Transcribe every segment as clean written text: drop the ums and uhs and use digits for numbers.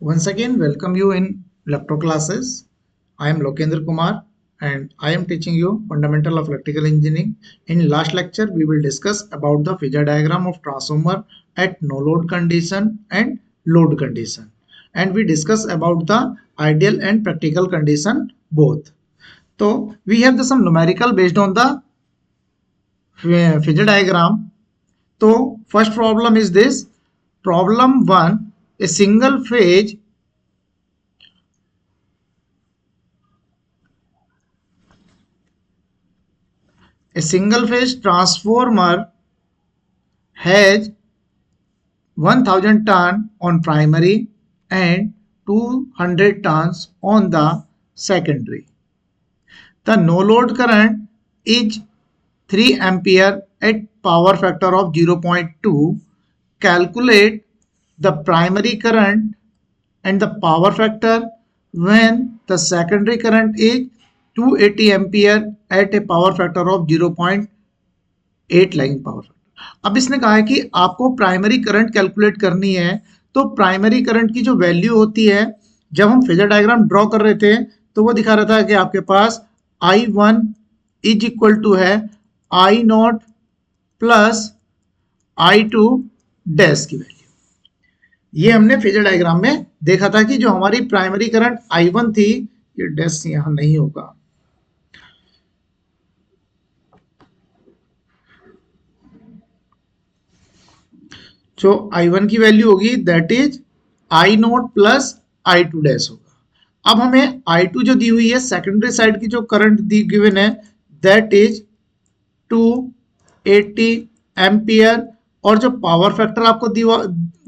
Once again, welcome you in electro classes. I am Lokendra Kumar and I am teaching you fundamental of electrical engineering. In last lecture, we will discuss about the phasor diagram of transformer at no load condition and load condition. And we discuss about the ideal and practical condition both. So we have some numerical based on the phasor diagram. So first problem is this. Problem 1, a single phase transformer has 1000 ton on primary and 200 tons on the secondary. The no load current is 3 ampere at power factor of 0.2. Calculate the primary current and the power factor when the secondary current is 280 ampere at a power factor of 0.8 lagging power factor. अब इसने कहा है कि आपको primary current calculate करनी है। तो primary current की जो वैल्यू होती है, जब हम फेजर डायग्राम ड्रॉ कर रहे थे तो वो दिखा रहा था कि आपके पास I1 इज इक्वल टू है I not plus I2 dash की वैल्यू। ये हमने फेजर डायग्राम में देखा था कि जो हमारी प्राइमरी करंट I1 थी, ये डैश यहां नहीं होगा, जो I1 की वैल्यू होगी that is I not plus I2 dash होगा। अब हमें I2 जो दी हुई है, सेकेंडरी साइड की जो करंट दी गिवन है दैट इज 280 एम्पियर और जो पावर फैक्टर आपको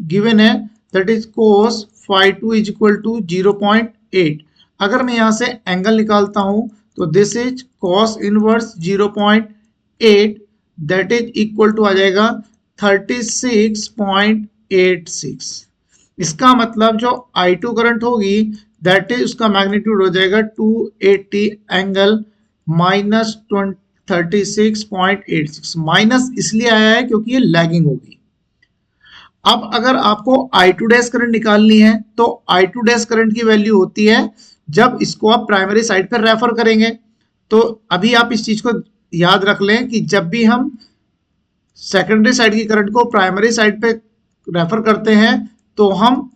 गिवन है that is cos phi2 is equal to 0.8। अगर मैं यहां से एंगल निकालता हूं तो this is cos inverse 0.8 that is equal to आ जाएगा 36.86। इसका मतलब जो I2 करंट होगी दैट इज उसका मैग्नीट्यूड हो जाएगा 280 एंगल माइनस 36.86। माइनस इसलिए आया है क्योंकि ये लैगिंग होगी। अब अगर आपको I2 डैश करंट निकालनी है तो I2 डैश करंट की वैल्यू होती है जब इसको आप प्राइमरी साइड पर रेफर करेंगे। तो अभी आप इस चीज को याद रख लें कि जब भी हम सेकेंडरी साइड की करंट को प्राइमरी साइड पे रेफर करते हैं तो हम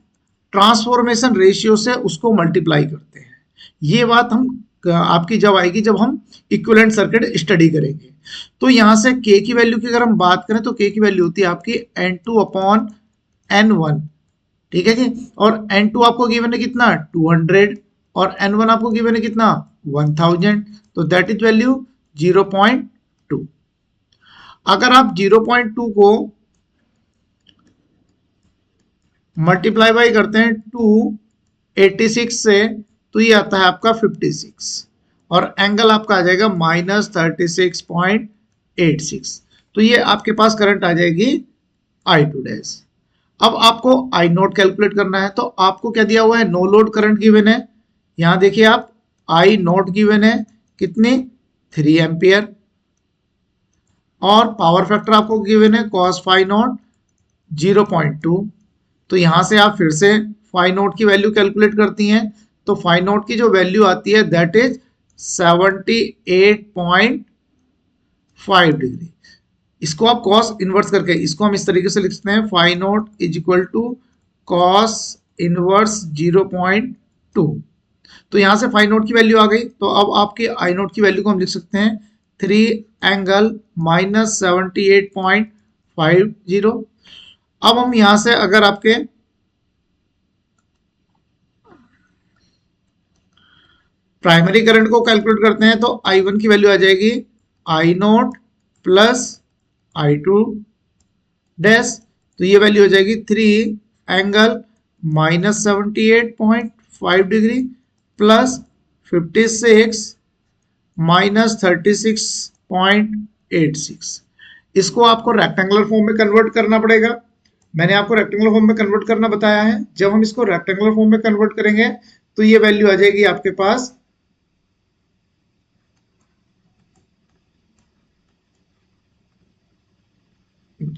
ट्रांसफॉर्मेशन रेशियो से उसको मल्टीप्लाई करते हैं। ये बात हम आपकी जब आएगी जब हम इक्विवेलेंट सर्किट स्टडी करेंगे। तो यहां से k की वैल्यू की अगर हम बात करें तो k की वैल्यू होती है आपकी n2 अपॉन n1, ठीक है जी। और n2 आपको गिवन है कितना 200 और n1 आपको गिवन है कितना 1000, तो दैट इज वैल्यू 0.2। अगर आप 0.2 को मल्टीप्लाई बाई करते हैं 286 से तो ये आता है आपका 56 और एंगल आपका आ जाएगा माइनस 36.86। तो ये आपके पास करंट आ जाएगी I2 डैश। अब आपको I नोट कैलकुलेट करना है तो आपको क्या दिया हुआ है, नो लोड करंट गिवन है। यहां देखिए आप I नोट गिवन है कितनी 3 एम्पियर और पावर फैक्टर आपको गिवन है cos phi नॉट 0.2। तो यहां से आप फिर से फाई नोट की वैल्यू कैलकुलेट करती हैं तो फाई नोट की जो वैल्यू आती है दैट इज 78.5 डिग्री। इसको आप कॉस इनवर्स करके इसको हम इस तरीके से लिख सकते हैं phi naught is equal to cos inverse 0.2। तो यहां से फाई नोट की वैल्यू आ गई। तो अब आपके आई नोट की वैल्यू को हम लिख सकते हैं 3 एंगल माइनस 78.50। अब हम यहां से अगर आपके प्राइमरी करंट को कैलकुलेट करते हैं तो I1 की वैल्यू आ जाएगी I note plus I2 dash. तो ये वैल्यू हो जाएगी 3 angle minus 78.5 degree plus 56 minus 36.86। इसको आपको रेक्टेंगुलर फॉर्म में कन्वर्ट करना पड़ेगा। मैंने आपको रेक्टेंगुलर फॉर्म में कन्वर्ट करना बताया है। जब हम इसको रेक्टेंगुलर फॉर्म में कन्वर्ट करेंगे तो ये वैल्यू आ जाएगी आपके पास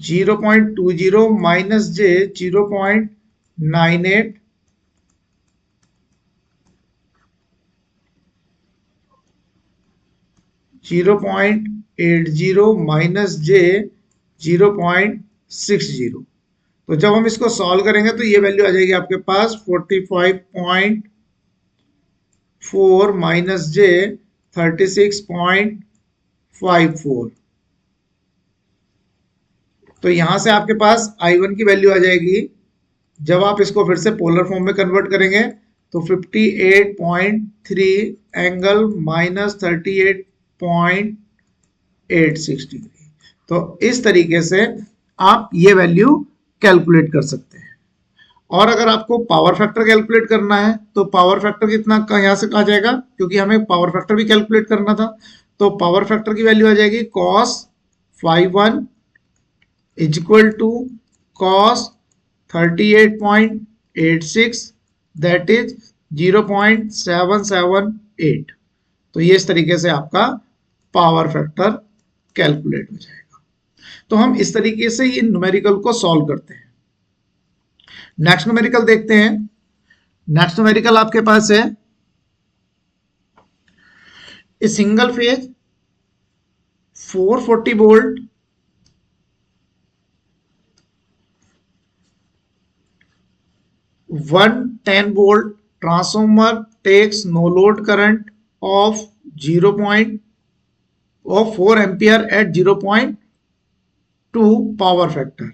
0.20 माइनस j 0.98 0.80 माइनस जे 0.60। तो जब हम इसको सॉल्व करेंगे तो ये वैल्यू आ जाएगी आपके पास 45.4 माइनस जे 36.54। तो यहां से आपके पास I1 की वैल्यू आ जाएगी, जब आप इसको फिर से पोलर फॉर्म में कन्वर्ट करेंगे तो 58.3 एंगल माइनस 38.86 डिग्री। तो इस तरीके से आप ये वैल्यू कैलकुलेट कर सकते हैं। और अगर आपको पावर फैक्टर कैलकुलेट करना है तो पावर फैक्टर कितना का यहां से कहा जाएगा, क्योंकि हमें पावर फैक्टर भी कैलकुलेट करना था। तो पावर फैक्टर की वैल्यू आ जाएगी cos 51 is equal to cos 38.86 that is 0.778। तो ये इस तरीके से आपका पावर फैक्टर कैलकुलेट हो जाएगा। तो हम इस तरीके से ये न्यूमेरिकल को सॉल्व करते हैं। नेक्स्ट न्यूमेरिकल देखते हैं। नेक्स्ट न्यूमेरिकल आपके पास है a single phase 440 volt 110 volt transformer takes no load current of 4 ampere at 0.2 power factor.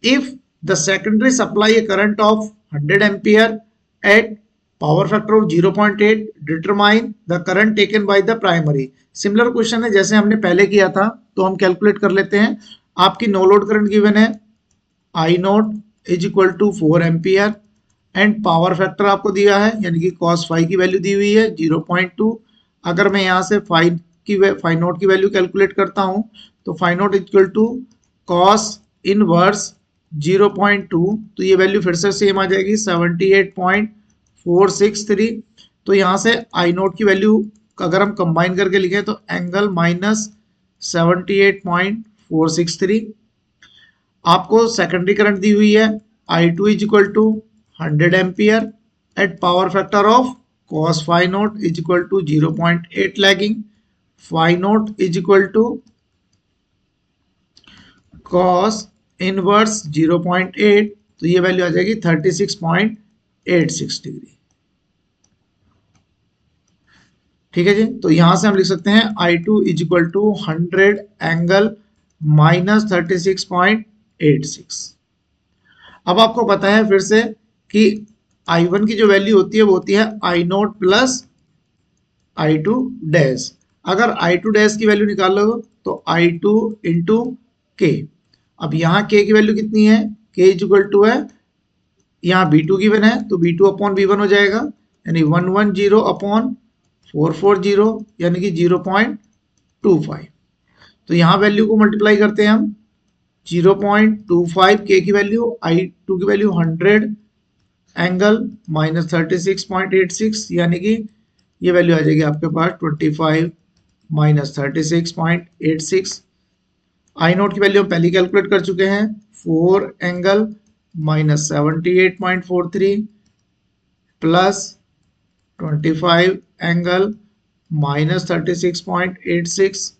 If the secondary supply a current of 100 ampere at power factor of 0.8, determine the current taken by the primary. Similar question है जैसे हमने पहले किया था, तो हम calculate कर लेते हैं। आपकी नो लोड करंट गिवन है I naught is equal to 4 ampere and power factor आपको दिया है, यानी कि cos फाई की वैल्यू दी हुई है 0.2। अगर मैं यहाँ से फाई नोट की वैल्यू कैलकुलेट करता हूँ तो phi naught equal to cos inverse 0.2, तो ये वैल्यू फिर से सेम आ जाएगी 78.463। तो यहाँ से आई नोट की वैल्यू अगर हम कंबाइन करके लिखें तो एंगल माइनस 78.463। आपको सेकेंडरी करंट दी हुई है I2 is equal to 100 ampere at power factor of cos phi naught is equal to 0.8 lagging, phi naught is equal to cos inverse 0.8, तो ये वैल्यू आ जाएगी 36.86 डिग्री। ठीक है जी। तो यहां से हम लिख सकते हैं I2 is equal to 100 angle minus 36.86। अब आपको पता है फिर से कि I1 की जो वैल्यू होती है वो होती है I note plus I2 dash. अगर I2 डैश की वैल्यू निकाल लो तो I2 इंटू के। अब यहाँ K की वैल्यू कितनी है, K इज इक्वल टू है, यहाँ B2 गिवन है तो B2 अपॉन B1 हो जाएगा, यानी 110 अपॉन 440 यानी कि 0.25। तो यहाँ वैल्यू को मल्टीप्लाई करते हैं हम 0.25 के की वैल्यू, I2 की वैल्यू 100 एंगल माइनस 36.86, यानी कि ये वैल्यू आ जाएगी आपके पास 25 माइनस 36.86। आई नोट की वैल्यू हम पहले कैलकुलेट कर चुके हैं 4 angle minus 78.43 plus 25 angle minus 36.86।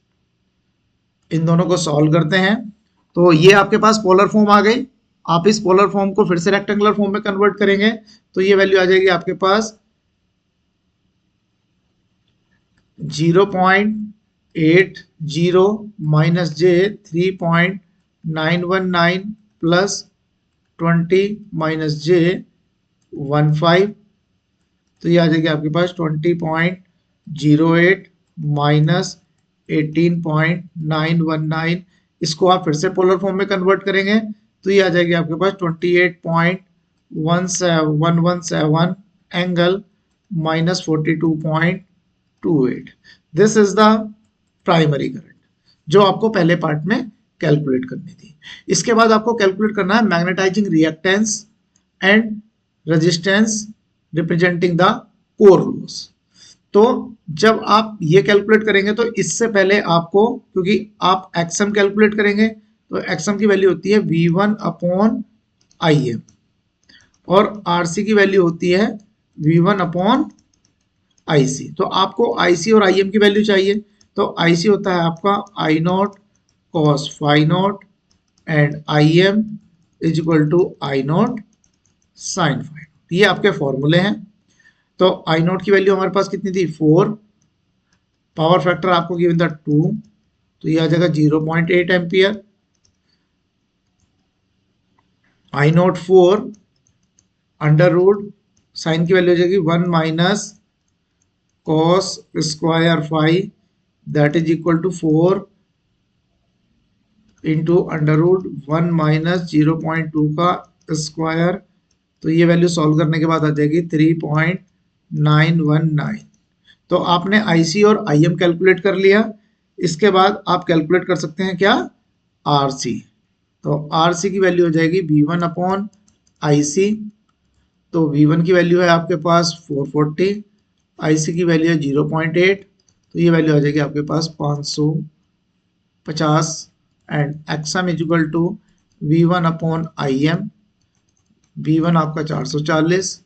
इन दोनों को सॉल्व करते हैं तो ये आपके पास पोलर फॉर्म आ गई। आप इस पोलर फॉर्म को फिर से रेक्टेंगुलर फॉर्म में कन्वर्ट करेंगे तो ये वैल्यू आ जाएगी आपके पास 0.80 माइनस जे 3.919 प्लस 20 माइनस जे 15, तो ये आ जाएगी आपके पास 20.08 माइनस 18.919। इसको आप फिर से पोलर फॉर्म में कन्वर्ट करेंगे तो ये आ जाएगी आपके पास 28.117 angle minus 42.28। This is the primary current जो आपको पहले पार्ट में कैलकुलेट करनी थी। इसके बाद आपको कैलकुलेट करना है magnetising reactance and resistance representing the core loss. तो जब आप ये कैलकुलेट करेंगे तो इससे पहले आपको, क्योंकि आप एक्सएम कैलकुलेट करेंगे तो एक्सएम की वैल्यू होती है V1 अपॉन IM और RC की वैल्यू होती है V1 अपॉन IC। तो आपको IC और IM की वैल्यू चाहिए तो IC होता है आपका I naught cos phi naught and IM is equal to I naught sine phi. ये आपके फॉर्मूले हैं। तो I नॉट की वैल्यू हमारे पास कितनी थी 4, पावर फैक्टर आपको गिवन था 2, तो ये आ जाएगा 0.8 ampere. I naught 4 under root sine की वैल्यू हो जाएगी 1 minus cos square five that is equal to 4 into under root 1 minus 0.2 का स्क्वायर। तो ये वैल्यू सॉल्व करने के बाद आ जाएगी 3.919। तो आपने IC और IM कैलकुलेट कर लिया। इसके बाद आप कैलकुलेट कर सकते हैं क्या RC। तो RC की वैल्यू हो जाएगी V1 अपॉन IC। तो V1 की वैल्यू है आपके पास 440, IC की वैल्यू है 0.8, तो ये वैल्यू आ जाएगी आपके पास 550 and XM is equal to V1 upon IM। V1 आपका 440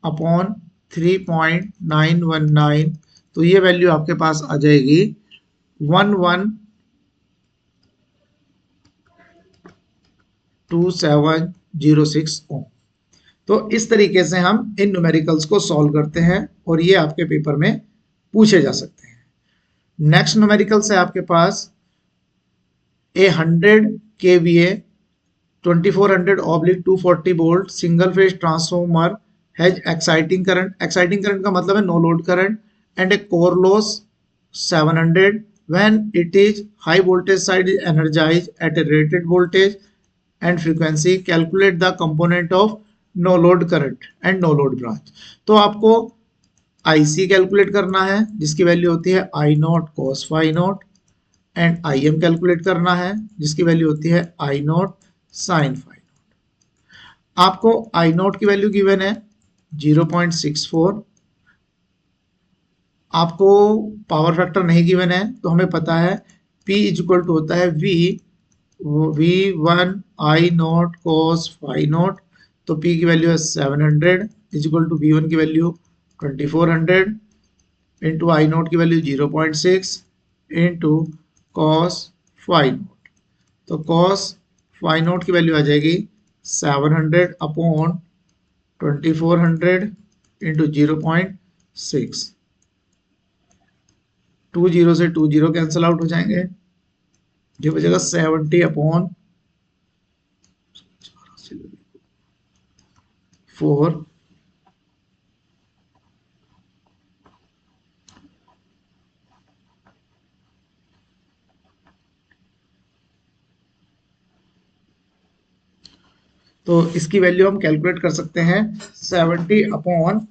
अपॉन 3.919, तो ये वैल्यू आपके पास आ जाएगी 112706 ओम। तो इस तरीके से हम इन न्यूमेरिकल्स को सॉल्व करते हैं और ये आपके पेपर में पूछे जा सकते हैं। नेक्स्ट न्यूमेरिकल्स है आपके पास a 100 kVA 2400/240 volt single phase transformer has exciting current का मतलब है no load current and a core loss 700 when it is high voltage side is energized at a rated voltage and frequency, calculate the component of no load current and no load branch। तो आपको IC calculate करना है जिसकी value होती है I naught cos phi naught and IM calculate करना है जिसकी वैल्यू होती है I नॉट साइन फाई। आपको I नॉट की वैल्यू गिवन है 0.64। आपको पावर फैक्टर नहीं गिवन है तो हमें पता है P इज इक्वल टू होता है V1 I naught cos phi naught. तो P की वैल्यू है 700 इज इक्वल टू V1 की वैल्यू 2400 इंटू I नॉट की value 0.6 into cos phi naught. तो कॉस फाई नॉट की वैल्यू आ जाएगी 700 अपॉन 2400 इंटू 0.6। 2 जीरो से 2 जीरो कैंसिल आउट हो जाएंगे, ये बचेगा 70 अपॉन 4। तो इसकी वैल्यू हम कैलकुलेट कर सकते हैं 70 अपॉन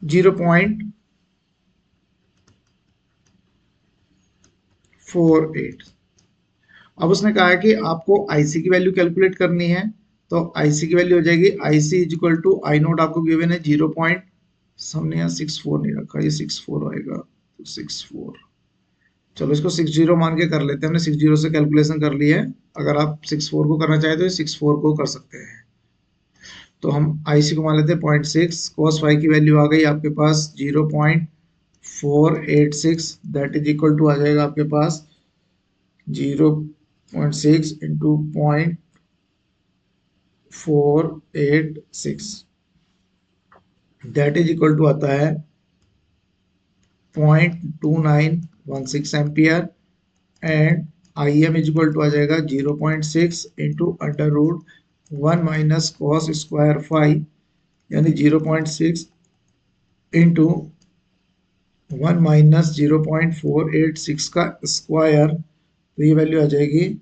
0.48। अब उसने कहा है कि आपको IC की वैल्यू कैलकुलेट करनी है। तो IC की वैल्यू हो जाएगी IC is equal to I naught आपको गिवन है 0 पॉइंट, हमने यहाँ 64 नहीं रखा, ये 64 आएगा, तो 64। चलो इसको 60 मान के कर लेते हैं, हमने 60 से कैलकुलेशन कर ली है। अगर आप 64 को करना चाहे तो 64 को कर सकते हैं। तो हम IC को मान लेते हैं 0.6, cos फाई की वैल्यू आ गई आपके पास 0.486, दैट इज इक्वल टू आ जाएगा आपके पास 0.6 into 0.486, that is equal to आता है 0.2916 ampere and IM is equal to आ जाएगा 0.6 into under root 1 minus cos square phi, यानी 0.6 इंटू 1 माइनस 0.486 का स्क्वायर। तो ये वैल्यू आ जाएगी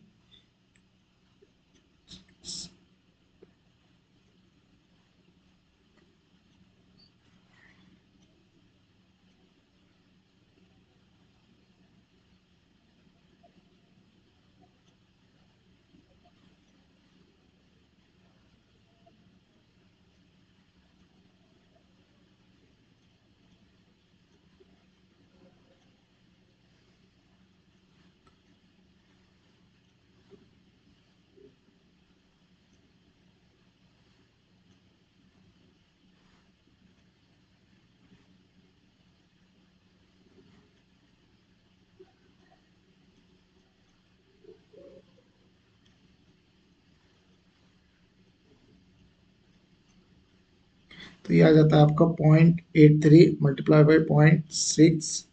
तो ये आ जाता है आपका 0.83 multiply by 0.6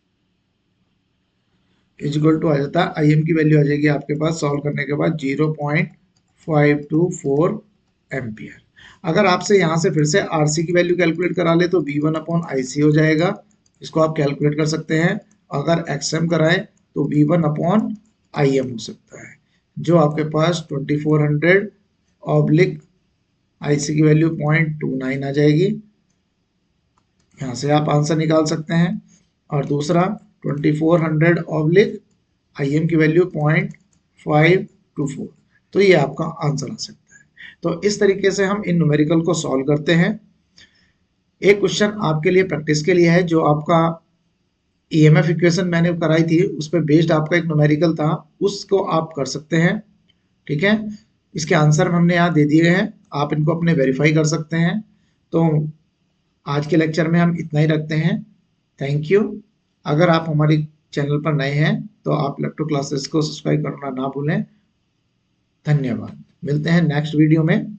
is equal to आ जाता है आई एम की वैल्यू आ जाएगी आपके पास सॉल्व करने के बाद 0.524 एम्पियर। अगर आपसे यहाँ से फिर से आरसी की वैल्यू कैलकुलेट करा ले तो V1 अपॉन IC हो जाएगा, इसको आप कैलकुलेट कर सकते हैं। अगर XM कराएं तो V1 अपॉन IM हो सकता है, जो आपके पास 2400 ऑब्लिक IC की वैल्यू 0.29 आ जाएगी। यहाँ से आप आंसर निकाल सकते हैं। और दूसरा 2400 ऑब्लिक IM की वैल्यू 0.524, तो ये आपका आंसर आ सकता है। तो इस तरीके से हम इन न्यूमेरिकल को सॉल्व करते हैं। एक क्वेश्चन आपके लिए प्रैक्टिस के लिए है, जो आपका EMF इक्वेशन मैंने कराई थी उस पर बेस्ड आपका एक न्यूमेरिकल था, उसको आप कर सकते हैं। ठीक है, इसके आंसर हमने यहाँ दे दिए हैं, आप इनको अपने वेरीफाई कर सकते हैं। तो आज के लेक्चर में हम इतना ही रखते हैं। Thank you. अगर आप हमारे चैनल पर नए हैं तो आप इलेक्ट्रो क्लासेस को सब्सक्राइब करना ना भूलें। धन्यवाद। मिलते हैं नेक्स्ट वीडियो में।